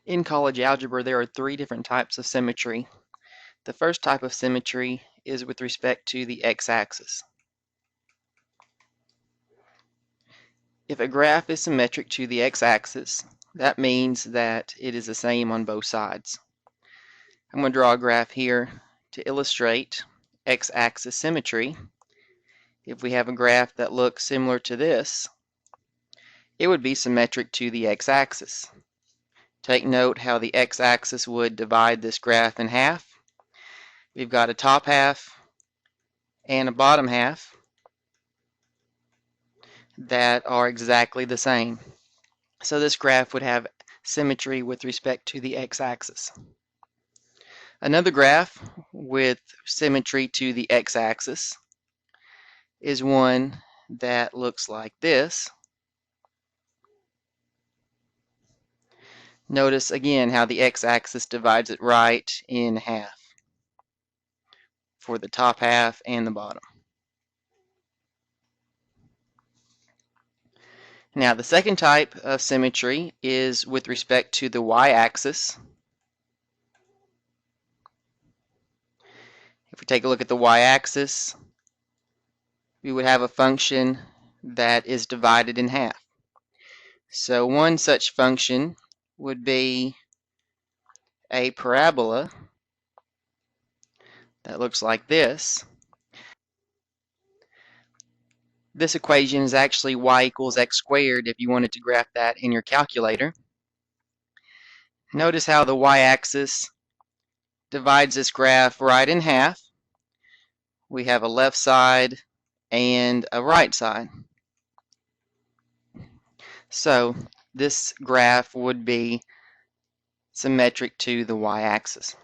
In college algebra, there are three different types of symmetry. The first type of symmetry is with respect to the x-axis. If a graph is symmetric to the x-axis, that means that it is the same on both sides. I'm going to draw a graph here to illustrate x-axis symmetry. If we have a graph that looks similar to this, it would be symmetric to the x-axis. Take note how the x-axis would divide this graph in half. We've got a top half and a bottom half that are exactly the same. So this graph would have symmetry with respect to the x-axis. Another graph with symmetry to the x-axis is one that looks like this. Notice again how the x-axis divides it right in half for the top half and the bottom. Now the second type of symmetry is with respect to the y-axis. If we take a look at the y-axis, we would have a function that is divided in half. So one such function would be a parabola that looks like this. This equation is actually y equals x squared if you wanted to graph that in your calculator. Notice how the y-axis divides this graph right in half. We have a left side and a right side. So this graph would be symmetric to the y-axis.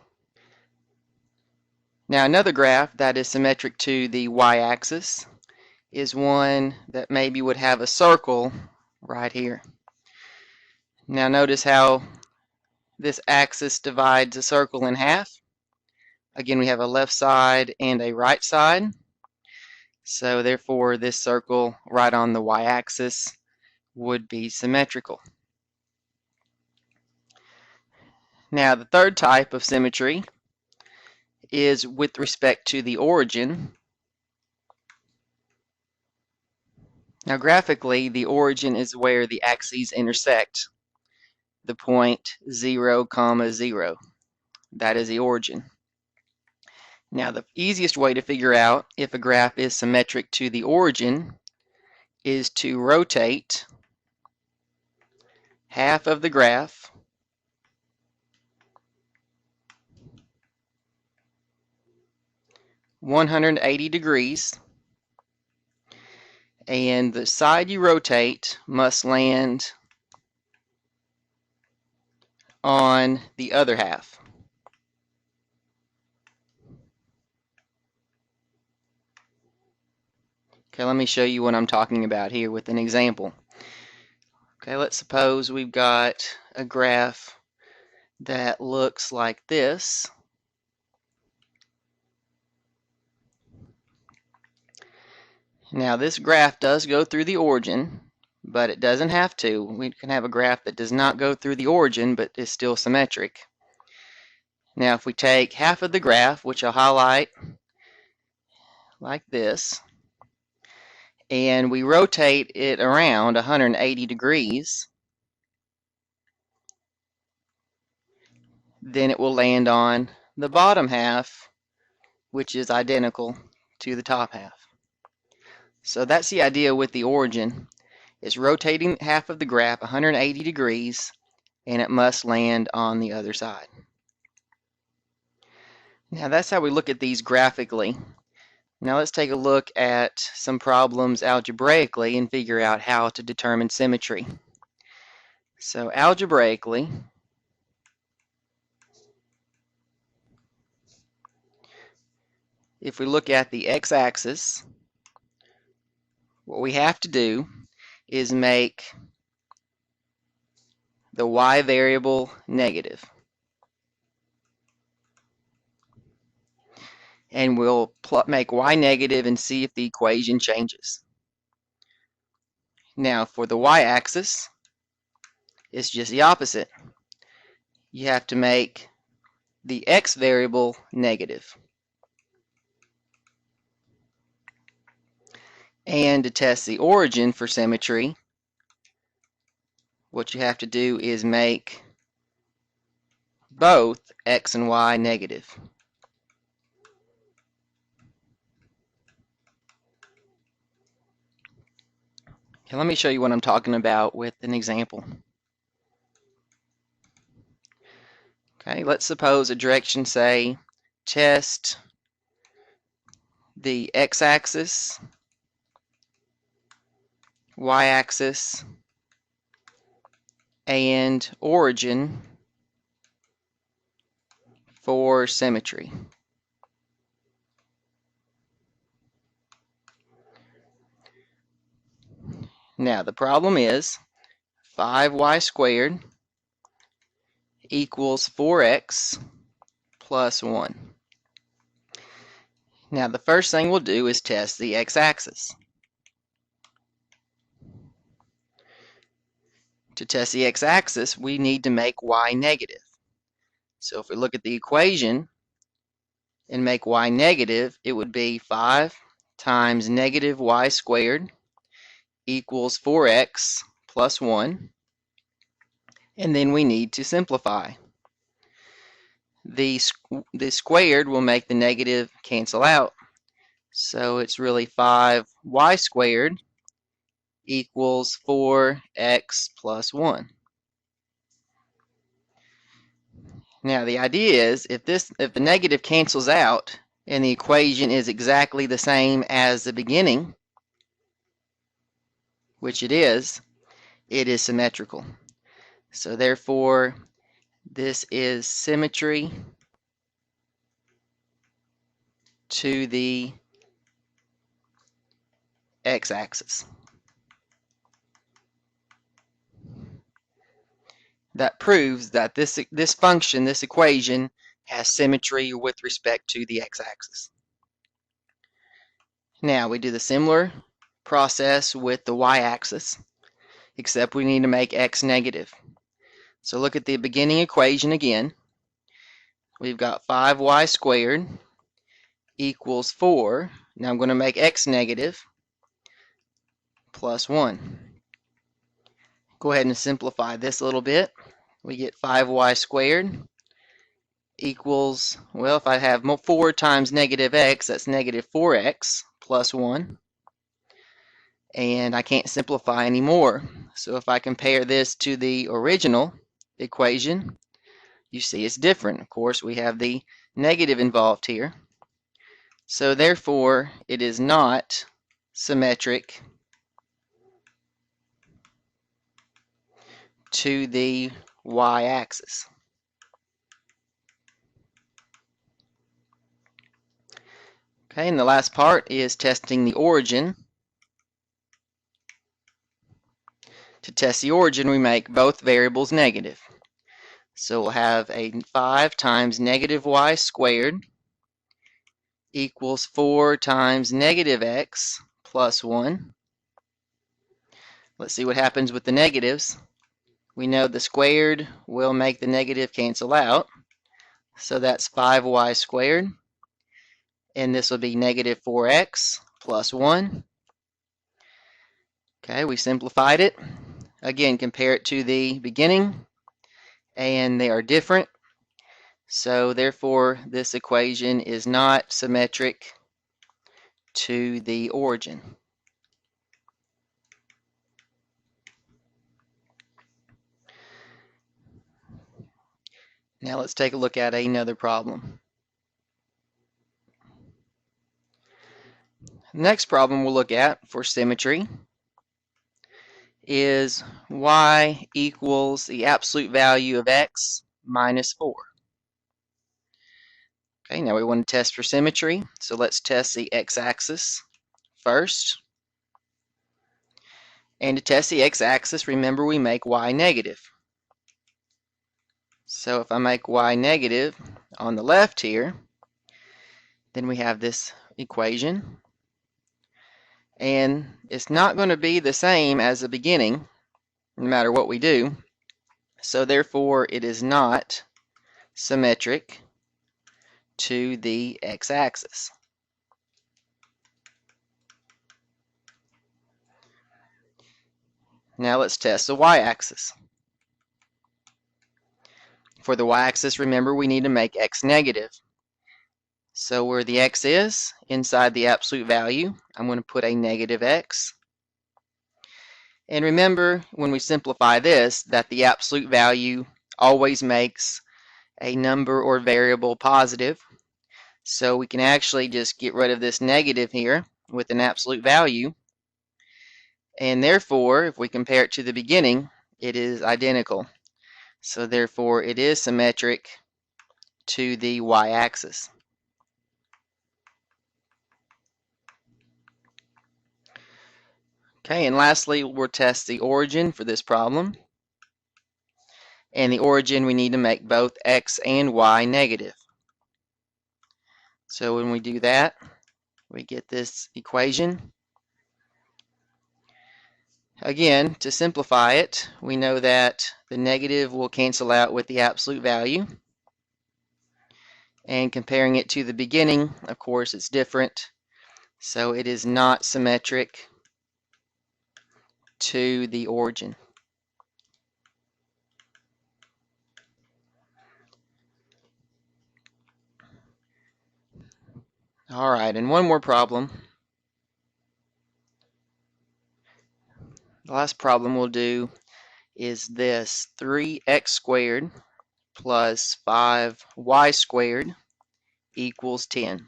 Now another graph that is symmetric to the y-axis is one that maybe would have a circle right here. Now notice how this axis divides a circle in half. Again, we have a left side and a right side. So therefore this circle right on the y-axis would be symmetrical. Now the third type of symmetry is with respect to the origin. Now graphically, the origin is where the axes intersect, the point 0, 0. That is the origin. Now the easiest way to figure out if a graph is symmetric to the origin is to rotate half of the graph (180°), and the side you rotate must land on the other half. Okay, let me show you what I'm talking about here with an example. Okay, let's suppose we've got a graph that looks like this. Now this graph does go through the origin, but it doesn't have to. We can have a graph that does not go through the origin but is still symmetric. Now if we take half of the graph, which I'll highlight like this, and we rotate it around 180°, then it will land on the bottom half, which is identical to the top half. So that's the idea with the origin. It's rotating half of the graph 180°, and it must land on the other side. Now that's how we look at these graphically. Now let's take a look at some problems algebraically and figure out how to determine symmetry. So algebraically, if we look at the x-axis, what we have to do is make the y variable negative. And we'll make y negative and see if the equation changes. Now for the y-axis, it's just the opposite. you have to make the x variable negative. And to test the origin for symmetry, what you have to do is make both x and y negative. Okay, let me show you what I'm talking about with an example. Okay, let's suppose a direction say test the x-axis, y-axis, and origin for symmetry. Now the problem is 5y squared equals 4x plus 1. Now the first thing we'll do is test the x-axis. To test the x-axis, we need to make y negative. So if we look at the equation and make y negative, it would be 5 times negative y squared equals 4x plus 1. And then we need to simplify. The squared will make the negative cancel out. So it's really 5y squared equals 4x plus 1. Now the idea is if the negative cancels out and the equation is exactly the same as the beginning, which it is symmetrical. So therefore this is symmetry to the x-axis. That proves that this function, this equation, has symmetry with respect to the x-axis. Now we do the similar process with the y-axis, except we need to make x negative. So look at the beginning equation again. We've got 5y squared equals 4. Now I'm going to make x negative plus 1. Go ahead and simplify this a little bit. We get 5y squared equals, well, if I have 4 times negative x, that's negative 4x plus 1. And I can't simplify anymore. So if I compare this to the original equation, you see it's different. Of course, we have the negative involved here. So therefore, it is not symmetric to the y-axis. Okay, and the last part is testing the origin. To test the origin, we make both variables negative. So we'll have a 5 times negative y squared equals 4 times negative x plus 1. Let's see what happens with the negatives. We know the squared will make the negative cancel out. So that's 5y squared. And this will be negative 4x plus 1. Okay, we simplified it. Again, compare it to the beginning, and they are different. So therefore, this equation is not symmetric to the origin. Now let's take a look at another problem. The next problem we'll look at for symmetry is y equals the absolute value of x minus 4. Okay, now we want to test for symmetry, so let's test the x-axis first. And to test the x-axis, remember we make y negative. So if I make y negative on the left here, then we have this equation. And it's not going to be the same as the beginning, no matter what we do. So therefore it is not symmetric to the x-axis. Now let's test the y-axis. For the y-axis, remember, we need to make x negative. So where the x is, inside the absolute value, I'm going to put a negative x. And remember, when we simplify this, that the absolute value always makes a number or variable positive. So we can actually just get rid of this negative here with an absolute value. And therefore, if we compare it to the beginning, it is identical. So therefore, it is symmetric to the y-axis. Okay, and lastly, we'll test the origin for this problem. And the origin, we need to make both x and y negative. So when we do that, we get this equation. Again, to simplify it, we know that the negative will cancel out with the absolute value. And comparing it to the beginning, of course, it's different. So it is not symmetric to the origin. All right, and one more problem. The last problem we'll do is this: 3x squared plus 5y squared equals 10.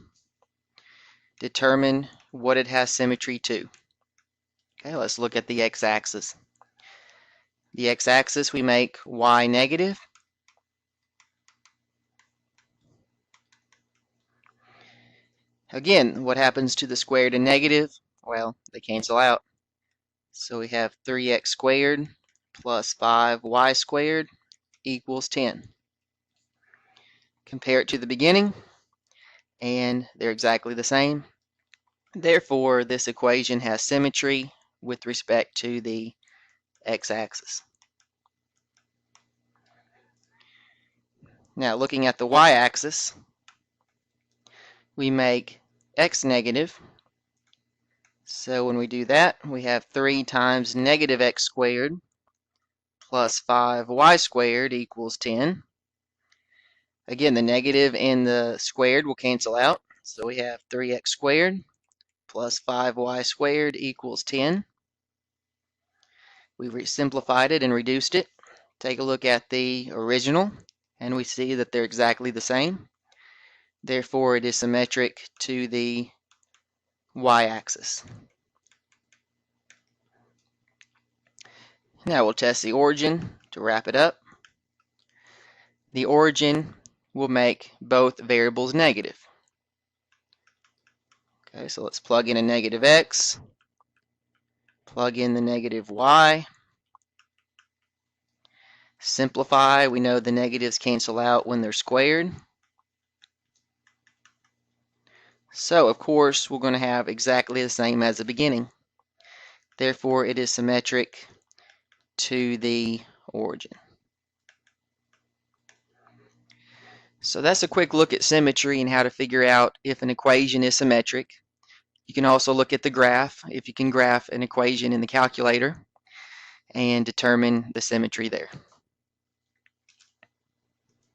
Determine what it has symmetry to. Okay, let's look at the x-axis. The x-axis, we make y negative. Again, what happens to the squared and negative? Well, they cancel out. So we have 3x squared plus 5y squared equals 10. Compare it to the beginning, and they're exactly the same. Therefore, this equation has symmetry with respect to the x-axis. Now, looking at the y-axis, we make x negative. So when we do that, we have 3 times negative x squared plus 5y squared equals 10. Again, the negative and the squared will cancel out. So we have 3x squared plus 5y squared equals 10. We simplified it and reduced it. Take a look at the original, and we see that they're exactly the same. Therefore, it is symmetric to the y-axis. Now we'll test the origin to wrap it up. The origin will make both variables negative. Okay, so let's plug in a negative x, plug in the negative y. Simplify, we know the negatives cancel out when they're squared. So, of course, we're going to have exactly the same as the beginning. Therefore, it is symmetric to the origin. So that's a quick look at symmetry and how to figure out if an equation is symmetric. You can also look at the graph, if you can graph an equation in the calculator, and determine the symmetry there.